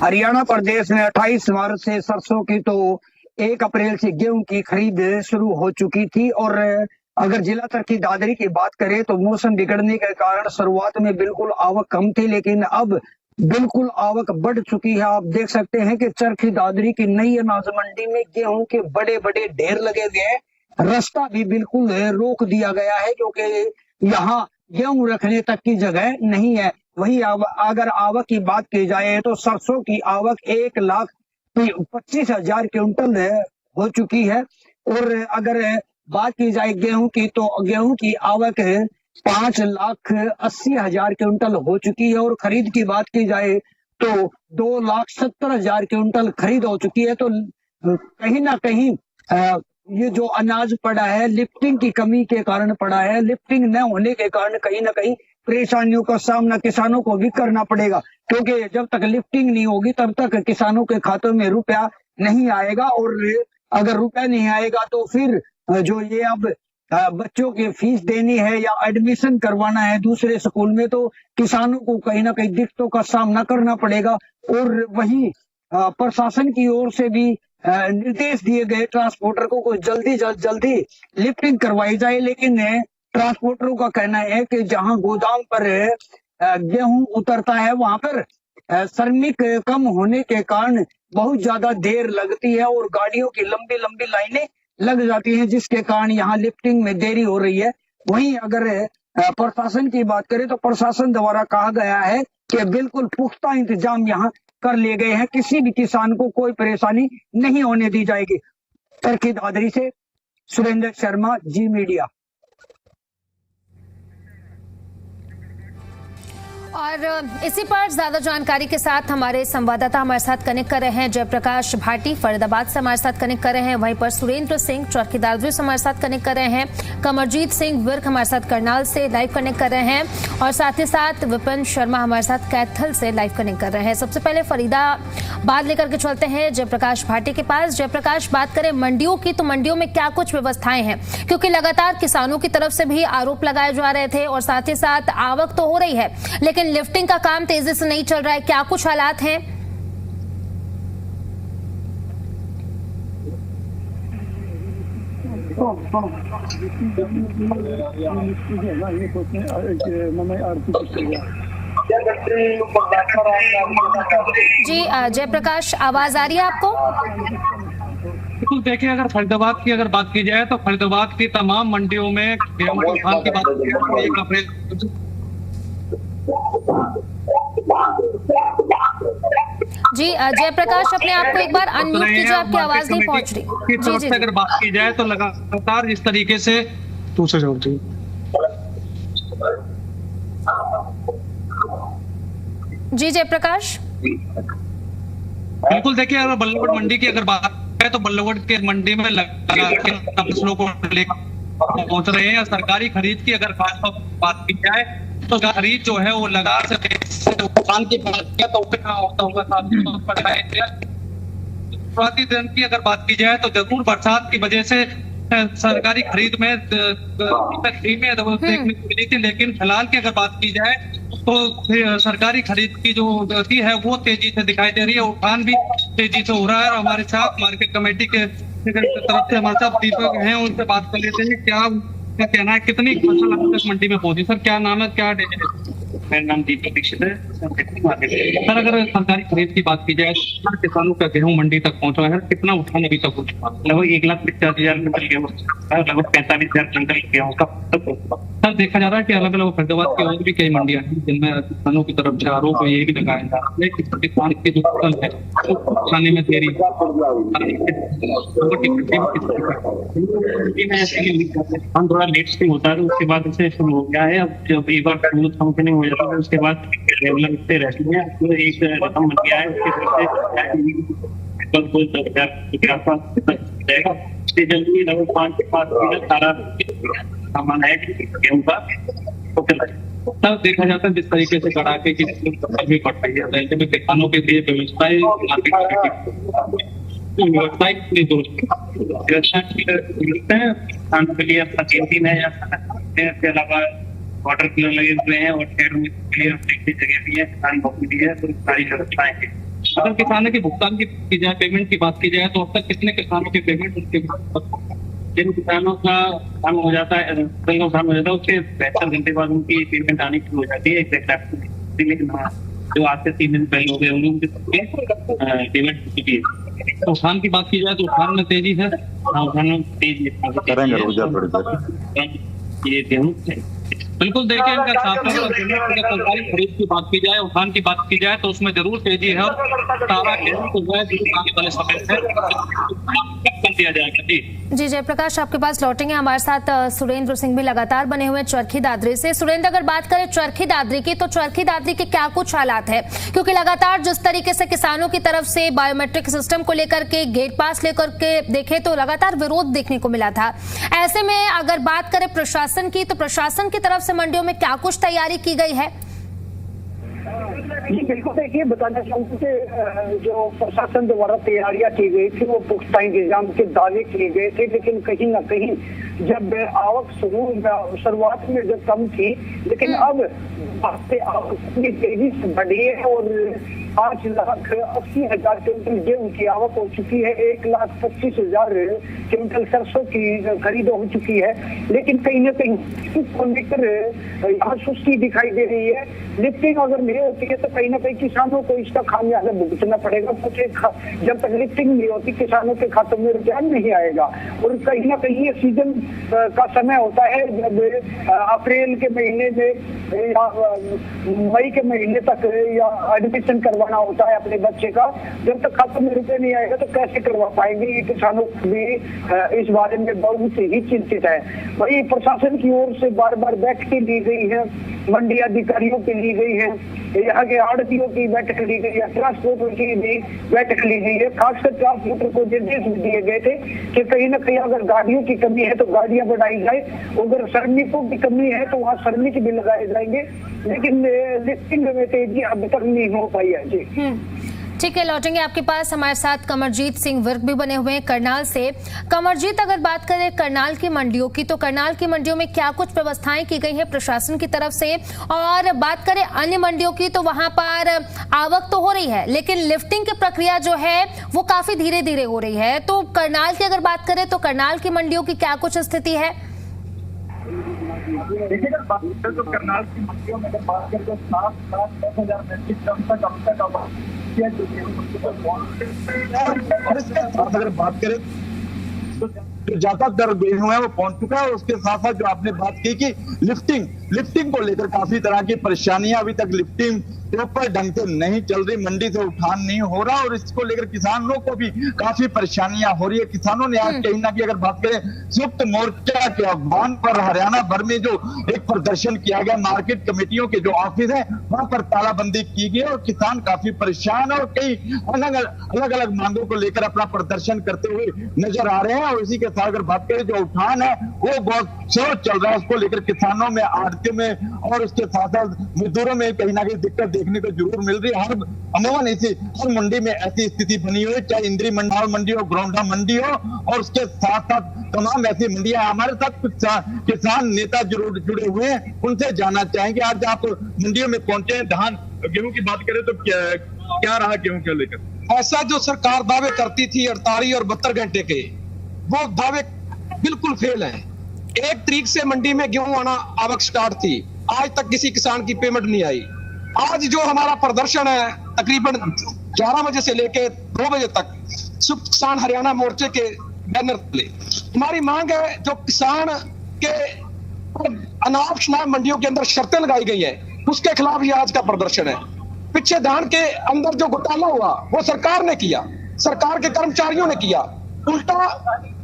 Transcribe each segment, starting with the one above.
हरियाणा प्रदेश में 28 मार्च से सरसों की तो 1 अप्रैल से गेहूं की खरीद शुरू हो चुकी थी। और अगर जिला चरखी दादरी की बात करें तो मौसम बिगड़ने के कारण शुरुआत में बिल्कुल आवक कम थी, लेकिन अब बिल्कुल आवक बढ़ चुकी है। आप देख सकते हैं कि चरखी दादरी की नई अनाज मंडी में गेहूं के बड़े बड़े ढेर लगे हुए हैं। रास्ता भी बिल्कुल रोक दिया गया है क्योंकि यहाँ गेहूं रखने तक की जगह नहीं है। वही अगर आवक की बात की जाए तो सरसों की आवक 1,25,000 क्विंटल हो चुकी है। और अगर बात की जाए गेहूं की तो गेहूं की आवक 5,80,000 क्विंटल हो चुकी है। और खरीद की बात की जाए तो 2,70,000 क्विंटल खरीद हो चुकी है। तो कहीं ना कहीं ये जो अनाज पड़ा है लिफ्टिंग की कमी के कारण पड़ा है। लिफ्टिंग न होने के कारण कहीं ना कहीं परेशानियों का सामना किसानों को भी करना पड़ेगा, क्योंकि जब तक लिफ्टिंग नहीं होगी तब तक किसानों के खातों में रुपया नहीं आएगा। और अगर रुपया नहीं आएगा तो फिर जो ये अब बच्चों की फीस देनी है या एडमिशन करवाना है दूसरे स्कूल में, तो किसानों को कहीं ना कहीं दिक्कतों का सामना करना पड़ेगा। और वही प्रशासन की ओर से भी निर्देश दिए गए ट्रांसपोर्टर को जल्दी लिफ्टिंग करवाई जाए, लेकिन ट्रांसपोर्टरों का कहना है कि जहां गोदाम पर गेहूं उतरता है वहां पर श्रमिक कम होने के कारण बहुत ज्यादा देर लगती है और गाड़ियों की लंबी लंबी लाइनें लग जाती हैं, जिसके कारण यहाँ लिफ्टिंग में देरी हो रही है। वहीं अगर प्रशासन की बात करें तो प्रशासन द्वारा कहा गया है कि बिल्कुल पुख्ता इंतजाम यहाँ कर लिए गए हैं, किसी भी किसान को कोई परेशानी नहीं होने दी जाएगी। चरखी दादरी से सुरेंद्र शर्मा, जी मीडिया। और इसी पर ज्यादा जानकारी के साथ हमारे संवाददाता हमारे साथ कनेक्ट कर रहे हैं। जयप्रकाश भाटी फरीदाबाद से हमारे साथ कनेक्ट कर रहे हैं, वहीं पर सुरेंद्र सिंह चरखी दादरी से हमारे साथ कनेक्ट कर रहे हैं, कमरजीत सिंह विर्क हमारे साथ करनाल से लाइव कनेक्ट कर रहे हैं और साथ ही साथ विपिन शर्मा हमारे साथ कैथल से लाइव कनेक्ट कर रहे हैं। सबसे पहले फरीदाबाद लेकर के चलते हैं जयप्रकाश भाटी के पास। जयप्रकाश, बात करें मंडियों की तो मंडियों में क्या कुछ व्यवस्थाएं हैं, क्योंकि लगातार किसानों की तरफ से भी आरोप लगाए जा रहे थे और साथ ही साथ आवक तो हो रही है लेकिन लिफ्टिंग का काम तेजी से नहीं चल रहा है, क्या कुछ हालात हैं? जी जयप्रकाश, आवाज आ रही है आपको? बिल्कुल, देखिए अगर फरीदाबाद की बात की जाए तो फरीदाबाद की तमाम मंडियों में गेहूं के धान की बात की जाए तो 1 अप्रैल जी जयप्रकाश, अपने आप को एक बार अनम्यूट कीजिए, आपकी आवाज नहीं पहुंच रही। जी जी, अगर बात की जाए तो लगातार जिस तरीके से जी जयप्रकाश, बिल्कुल देखिए अगर बल्लभगढ़ मंडी की अगर बात है तो बल्लभगढ़ के मंडी में लगातार फसलों को लेकर पहुंच रहे हैं। सरकारी खरीद की अगर खास बात की जाए तो खरीद जो है वो लगातार से किसान की बात किया तो होता होगा शुरुआती दिन की अगर बात की जाए तो जरूर बरसात की वजह से सरकारी खरीद में धीमे देखने को मिली थी, लेकिन फिलहाल की अगर बात की जाए तो सरकारी खरीद की जो गति है वो तेजी से दिखाई दे रही है। उठान भी तेजी से हो रहा है और हमारे साथ मार्केट कमेटी के तरफ से हमारे साथ दीपक हैं, उनसे बात कर लेते हैं। क्या कहना है, कितनी फसल अब तक मंडी में पहुंची? सर क्या नाम है, क्या डेजिग्नेशन? मेरा नाम दीपक दीक्षित है। सर अगर सरकारी खरीद की बात की जाए तो किसानों का गेहूं मंडी तक पहुंचा है, कितना उठान अभी तक हो चुका? लगभग 1,50,000 क्विंटल गेहूं, लगभग 45,000 क्विंटल गेहूं का सर देखा जा रहा है कि अलग अलग फरीदाबाद की और भी कई मंडियां हैं जिनमें किसानों की तरफ से आरोप ये भी लगाया जा रहा है कि किसान की जो फसल है उठाने में देरी थोड़ा लेट से होता है, उसके बाद इसे शुरू हो गया है। अब जब एक बार कंपनी हो जाता है उसके बाद रेगुलर से रहती है, तो एक रकम बन गया है उसके जल्दी लगभग 5 से 5 किलो सारा सामान है गेहूं का। तब देखा जाता है जिस तरीके से कड़ाके की फसल भी पड़ रही है, ऐसे में किसानों के लिए व्यवस्थाएं व्यवसाय कितनी दुरुस्त है किसानों के लिए? अपना कैंटीन है या इसके अलावा वाटर कूलर लगे हुए हैं और शहरों में जगह भी है, किसान बहुत भी है, तो सारी व्यवस्थाएं हैं। अगर किसानों के भुगतान की जाए, पेमेंट की बात की जाए, तो अब तक कितने किसानों के पेमेंट जिन किसानों का काम हो जाता है, काम हो जाता है, उसके 72 घंटे बाद उनकी पेमेंट आनी शुरू हो जाती है एग्जैक्ट। लेकिन जो आज से 3 दिन पहले हो गए उनकी पेमेंट हो चुकी है। तो उठान की बात की जाए तो उठान में तेजी है, उठान में तेजी ये गेहूँ बिल्कुल देखिए इनका सरकारी खरीद की बात की जाए, उठान की बात की जाए तो उसमें जरूर तेजी है और सारा गेहूँ को जो है आने वाले समय से दिया जाएगा। जी जयप्रकाश, आपके पास लौटेंगे। हमारे साथ सुरेंद्र सिंह भी लगातार बने हुए चरखी दादरी से। सुरेंद्र, अगर बात करें चरखी दादरी की, तो चरखी दादरी के क्या कुछ हालात है? क्योंकि लगातार जिस तरीके से किसानों की तरफ से बायोमेट्रिक सिस्टम को लेकर के, गेट पास लेकर के देखे तो लगातार विरोध देखने को मिला था। ऐसे में अगर बात करें प्रशासन की, तो प्रशासन की तरफ से मंडियों में क्या कुछ तैयारी की गई है? जी बिल्कुल, देखिए बताना चाहूँगी कि जो प्रशासन द्वारा तैयारियां की गई थी वो पुख्ता इंतजाम के दावे किए गए थे, लेकिन कहीं ना कहीं जब आवक शुरुआत में जब कम थी, लेकिन अब आवक तेजी से बढ़ी है और 5,80,000 क्विंटल गेहूं की आवक हो चुकी है। 1,25,000 क्विंटल सरसों की खरीद हो चुकी है। लेकिन कहीं ना कहीं इसको लेकर यहाँ सुस्ती दिखाई दे रही है। लिफ्टिंग अगर नहीं होती है तो कहीं ना कहीं किसानों को इसका खामियाजा भुगतना पड़ेगा, क्योंकि जब तक लिफ्टिंग नहीं होती किसानों के खातों में रुपया नहीं आएगा। और कहीं ना कहीं ये सीजन का समय होता है, जब अप्रैल के महीने में या मई के महीने तक या एडमिशन करवाना होता है अपने बच्चे का, जब तक खातों में रुपये नहीं आएगा तो कैसे करवा पाएंगे? ये किसानों भी इस बारे में बहुत ही चिंतित है। वही प्रशासन की ओर से बार बार बैठकें ली गई है, मंडी अधिकारियों की ली गई है, यहाँ के आड़तियों की बैठक ली गई है, ट्रांसपोर्टर की भी बैठक ली गई है। खासकर ट्रांसपोर्टर को निर्देश भी दिए गए थे कि कहीं ना कहीं अगर गाड़ियों की कमी है तो गाड़ियां बढ़ाई जाए, अगर श्रमिकों की कमी है तो वहाँ श्रमिक भी लगाए जाएंगे। लेकिन लिफ्टिंग में तेजी अब तक नहीं हो पाई है। जी ठीक है, लौटेंगे आपके पास। हमारे साथ कमरजीत सिंह विर्क भी बने हुए हैं करनाल से। कमरजीत, अगर बात करें करनाल की मंडियों की, तो करनाल की मंडियों में क्या कुछ व्यवस्थाएं की गई हैं प्रशासन की तरफ से? और बात करें अन्य मंडियों की, तो वहां पर आवक तो हो रही है, लेकिन लिफ्टिंग की प्रक्रिया जो है वो काफी धीरे धीरे हो रही है। तो करनाल की अगर बात करें तो करनाल की मंडियों की क्या कुछ स्थिति है? देखिए, अगर बात करें तो करनाल की मंडियों में अगर बात करें तो 7,10,000 मीट्रिक टन तक अब तक अगर बात करें तो ज्यादातर गेहूं है वो पहुंच चुका है। उसके साथ साथ जो आपने बात की कि लिफ्टिंग को लेकर काफी तरह की परेशानियां, अभी तक लिफ्टिंग प्रॉपर ढंग से नहीं चल रही, मंडी से उठान नहीं हो रहा और इसको लेकर किसानों को भी काफी परेशानियां हो रही है। किसानों ने आज कहीं ना कहीं अगर बात करें संयुक्त मोर्चा के आह्वान पर हरियाणा भर में जो एक प्रदर्शन किया गया, मार्केट कमेटियों के जो ऑफिस है वहां पर तालाबंदी की गई और किसान काफी परेशान और कई अलग अलग मांगों को लेकर अपना प्रदर्शन करते हुए नजर आ रहे हैं। और इसी के साथ अगर बात करें जो उठान है वो बहुत शोर चल रहा है, उसको लेकर किसानों में, आड़तियों में और उसके साथ साथ मजदूरों में कहीं ना कहीं दिक्कत देखने को जरूर मिल रही है। अमूमन हर मंडी में ऐसी स्थिति बनी हुई है, चाहे इंद्री मंडी हो, ग्रोंडा मंडी हो और उसके साथ साथ तमाम ऐसी मंडियां। हमारे साथ कुछ किसान नेता जरूर जुड़े हुए हैं, उनसे जानना चाहेंगे। आज आप मंडियों में पहुंचे हैं, धान गेहूं की बात करें तो क्या रहा गेहूं को लेकर? ऐसा जो सरकार दावे करती थी 48 और 72 घंटे के, वो दावे बिल्कुल फेल है। 1 तारीख से मंडी में गेहूं आना आवक स्टार्ट थी, आज तक किसी किसान की पेमेंट नहीं आई। आज जो हमारा प्रदर्शन है तकरीबन 11 बजे से लेके 2 बजे तक संयुक्त किसान हरियाणा मोर्चे के बैनर तले हमारी मांग है, जो किसान के अनाप शनाप मंडियों के अंदर शर्तें लगाई गई है उसके खिलाफ ये आज का प्रदर्शन है। पीछे धान के अंदर जो घोटाला हुआ वो सरकार ने किया, सरकार के कर्मचारियों ने किया, उल्टा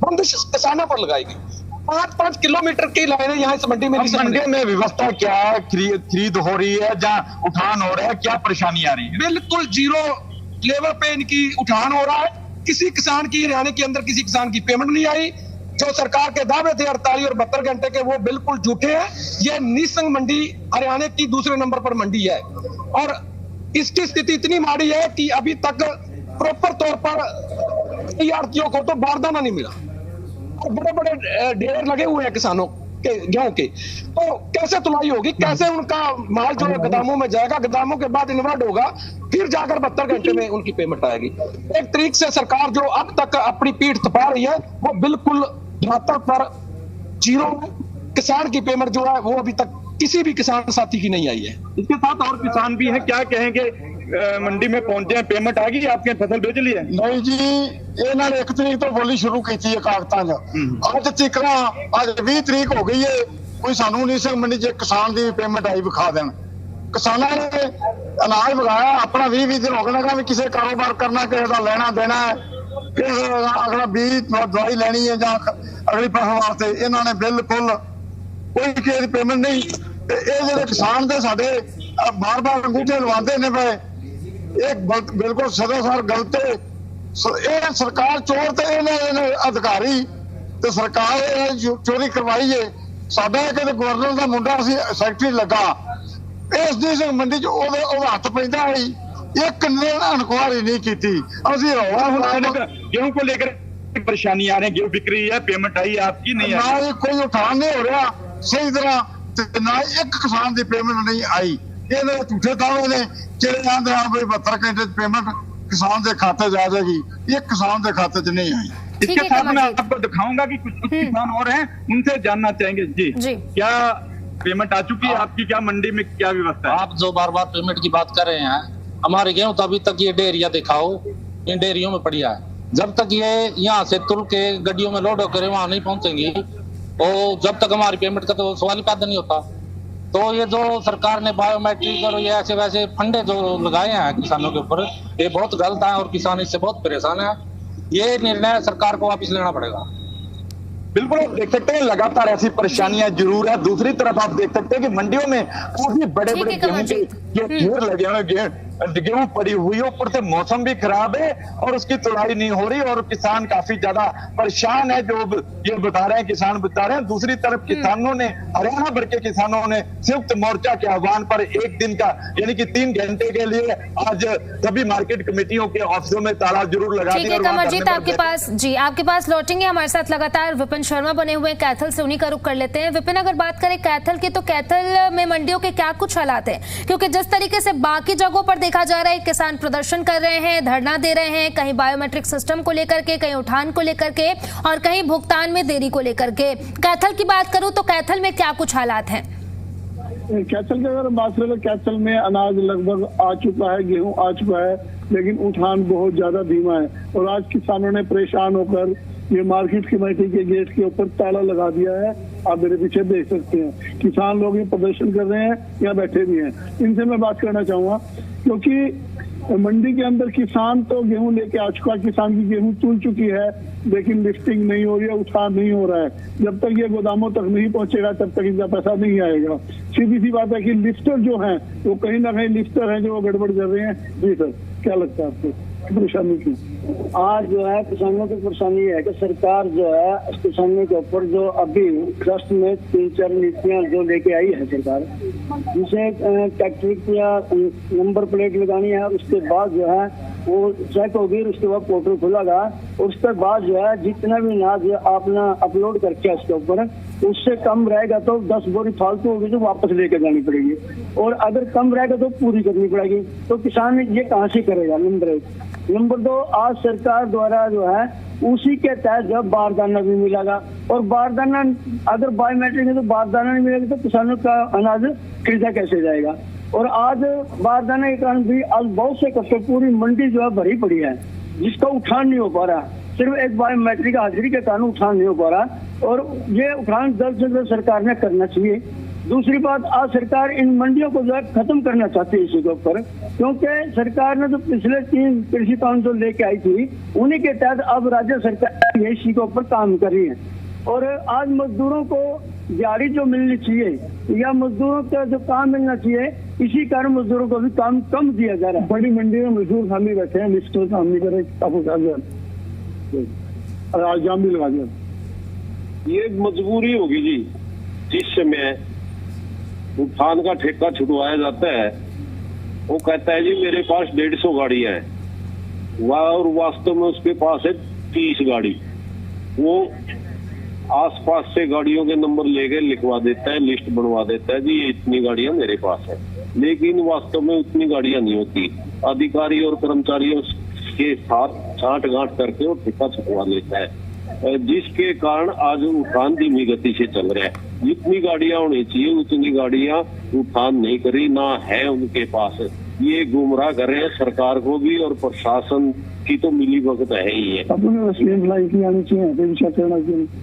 बंदिश किसानों पर लगाई गई। 5-5 किलोमीटर की लाइनें यहाँ इस मंडी में। मंडी में व्यवस्था क्या है? खरीद हो रही है, जहाँ उठान हो रहा है, क्या परेशानी आ रही है? बिल्कुल जीरो लेवल पे इनकी उठान हो रहा है। किसी किसान की हरियाणा के अंदर किसी किसान की पेमेंट नहीं आई। जो सरकार के दावे थे 48 और 72 घंटे के, वो बिल्कुल झूठे हैं। ये निसंग मंडी हरियाणा की दूसरे नंबर पर मंडी है और इसकी स्थिति इतनी माड़ी है कि अभी तक प्रॉपर तौर पर आड़तियों को तो बारदाना नहीं मिला और बड़े बड़े ढेर लगे हुए हैं किसानों के गेहूं के, तो कैसे तुलाई होगी, कैसे उनका माल जो है गोदामों में जाएगा, गोदामों के बाद इन्वर्ट होगा, फिर जाकर 72 घंटे में उनकी पेमेंट आएगी। एक तरीके से सरकार जो अब तक अपनी पीठ थपा रही है वो बिल्कुल धरातल पर जीरो। किसान की पेमेंट जो है वो अभी तक किसी भी किसान साथी की नहीं आई है। इसके साथ और किसान भी हैं, क्या कहेंगे? मंडी में पहुंचे हैं, पेमेंट आ गई, आपके फसल बेच ली है? नहीं जी, इन्होंने 1 तरीक तो बोली शुरू की थी कागजां च, अज तक अज 20 तरीक हो गई है, कोई सानू नहीं सी मंडी च किसान की पेमेंट आई विखा देन। किसानों ने अनाज मंगाया, अपना 20 दिन हो गए भी किसी कारोबार करना, किसी का लेना देना है, अगला बीज दवाई लेनी है या अगली फसल वास्ते, इन्होंने बिल्कुल कोई किसी की पेमेंट नहीं। ये किसान दे साडे बार बार अंगूठे लवाते ने पे, एक बिल्कुल सदासर गलत है। ये सरकार चोर ते इन्हें अधिकारी ते सरकार चोरी करवाई है। साडा एक गवर्नर का मुंडा सी सैकटरी लगा, इस दी मंडी च ओदा हत्थ पैंदा है, एक इंक्वायरी नहीं की। गेहूं को लेकर परेशानी आ रही है, गेहूं बिक रही है, पेमेंट आई आपकी नहीं आई? ना कोई उठान नहीं हो रहा सही तरह, ना एक किसान की पेमेंट नहीं आई। ये झूठे दावे ने चले आते हैं भाई 72 घंटे पेमेंट किसान के खाते जा जाएगी, ये किसान के खाते च नहीं आई। इसके साथ मैं आपको दिखाऊंगा कि कुछ किसान और हैं, उनसे जानना चाहेंगे। जी क्या पेमेंट आ चुकी है आपकी? क्या मंडी में क्या व्यवस्था है? आप जो बार बार पेमेंट की बात कर रहे हैं, हमारे गेहूं तो अभी तक ये डेयरिया दिखाओ, इन डेयरियों में पड़ी है। जब तक ये यहाँ से तुल के गड्डियों में लोड होकर वहां नहीं पहुंचेंगी, और जब तक हमारी पेमेंट का तो सवाल पैदा नहीं होता। तो ये जो सरकार ने बायोमेट्रिक और ये ऐसे वैसे फंडे जो लगाए हैं किसानों के ऊपर, ये बहुत गलत है और किसान इससे बहुत परेशान है। ये निर्णय सरकार को वापस लेना पड़ेगा। बिल्कुल आप देख सकते हैं लगातार ऐसी परेशानियां जरूर है। दूसरी तरफ आप देख सकते हैं कि मंडियों में काफी बड़े बड़े गेहूं के ढेर लगे हुए, गेहूं पड़ी हुई है, ऊपर से मौसम भी खराब है और उसकी तुलाई नहीं हो रही और किसान काफी ज्यादा परेशान है, जो ये बता रहे हैं, किसान बता रहे हैं। दूसरी तरफ किसानों ने, हरियाणा भर के किसानों ने संयुक्त मोर्चा के आह्वान पर एक दिन का यानी कि 3 घंटे के लिए आज सभी मार्केट कमेटियों के ऑफिसों में ताला जरूर लगा दिया। कमरजीत आपके पास लौटेंगे, हमारे साथ लगातार विपिन शर्मा बने हुए हैं कैथल से, उन्हीं का रुख कर लेते हैं। विपिन, अगर बात करें कैथल की, तो कैथल में मंडियों के क्या कुछ हालात हैं? क्योंकि जिस तरीके से बाकी जगहों पर देखा जा रहा है, किसान प्रदर्शन कर रहे हैं, धरना दे रहे हैं, कहीं बायोमेट्रिक सिस्टम को लेकर के, कहीं उठान को लेकर के और कहीं भुगतान में देरी को लेकर के। कैथल की बात करूं तो कैथल में क्या कुछ हालात हैं? कैथल की अगर बात करें तो कैथल में अनाज लगभग आ चुका है, गेहूं आ चुका है, लेकिन उठान बहुत ज्यादा धीमा है। और आज किसानों ने परेशान होकर ये मार्केट कमेटी के गेट के ऊपर ताला लगा दिया है। आप मेरे पीछे देख सकते हैं, किसान लोग ये प्रदर्शन कर रहे हैं, यहाँ बैठे भी हैं। इनसे मैं बात करना चाहूंगा, क्योंकि मंडी के अंदर किसान तो गेहूं लेके आ चुका, किसान की गेहूं तुल चुकी है, लेकिन लिफ्टिंग नहीं हो रही है, उठान नहीं हो रहा है। जब तक ये गोदामों तक नहीं पहुंचेगा तब तक इनका पैसा नहीं आएगा। सीधी सी बात है कि लिफ्टर जो हैं वो कहीं ना कहीं लिफ्टर हैं जो गड़बड़ कर रहे हैं। जी सर, क्या लगता है आपको परेशानी की? आज जो है किसानों की परेशानी है कि सरकार जो है किसानों के ऊपर जो अभी ट्रस्ट में 3-4 नीतियां जो लेके आई है सरकार, जिसे ट्रैक्टर या नंबर प्लेट लगानी है, उसके बाद जो है वो चेक होगी, उसके बाद पोर्टल खुलेगा, उसके बाद जो है जितना भी अनाज अपना अपलोड करके उसके ऊपर उससे कम रहेगा तो 10 बोरी फालतू होगी जो वापस लेके जानी पड़ेगी, और अगर कम रहेगा तो पूरी करनी पड़ेगी। तो किसान ये कहाँ से करेगा? नंबर 1। नंबर 2, आज सरकार द्वारा जो है उसी के तहत जब बारदाना भी मिलेगा, और बारदाना अगर बायोमेट्रिक है तो बारदाना नहीं मिलेगा तो किसानों का अनाज खरीदा कैसे जाएगा? और आज बारदाना के कारण भी आज बहुत से कस्टमर, पूरी मंडी जो है भरी पड़ी है, जिसका उठान नहीं हो पा रहा। सिर्फ एक बायोमेट्रिक हाजिरी के कारण उठान नहीं हो पा रहा, और ये उठान जल्द से जल्द सरकार ने करना चाहिए। दूसरी बात, आज सरकार इन मंडियों को जो है खत्म करना चाहती है इसी के ऊपर, क्योंकि सरकार ने जो पिछले 3 कृषि कानून जो लेके आई थी, उन्हीं के तहत अब राज्य सरकार इसी के ऊपर काम कर रही है। और आज मजदूरों को दिहाड़ी जो मिलनी चाहिए या मजदूरों का जो काम मिलना चाहिए, इसी कारण मजदूरों को भी काम कम दिया जा रहा है। बड़ी मंडी में मजदूर खाली बैठे हैं, लिस्टों काम नहीं करे, जाम भी लगा दिया। ये मजबूरी होगी जी, जिस समय उठान का ठेका छुड़वाया जाता है, वो कहता है जी मेरे पास 150 गाड़ी है, और वास्तव में उसके पास है 30 गाड़ी। वो आसपास से गाड़ियों के नंबर लेके लिखवा देता है, लिस्ट बनवा देता है जी ये इतनी गाड़ियां मेरे पास है, लेकिन वास्तव में उतनी गाड़ियां नहीं होती। अधिकारी और कर्मचारियों के साथ छांट गांठ करके वो ठेका छुपवा लेता है, जिसके कारण आज उठान धीमी गति से चल रहा है। जितनी गाड़ियां होनी चाहिए उतनी गाड़ियां उठान नहीं करी, ना है उनके पास। ये गुमराह कर रहे हैं सरकार को भी, और प्रशासन की तो मिली भगत है ही है। आनी चाहिए,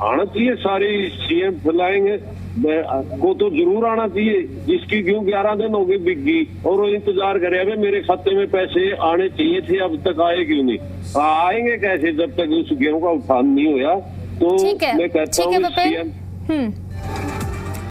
आना चाहिए, सारी सीएम फैलाएंगे को तो जरूर आना चाहिए। जिसकी क्यों 11 दिन हो गए बिक गई और वो इंतजार करे अबे मेरे खाते में पैसे आने चाहिए थे, अब तक आए क्यों नहीं? आएंगे कैसे जब तक उस गेहूं का उठान नहीं होया? तो मैं कहता हूँ सीएम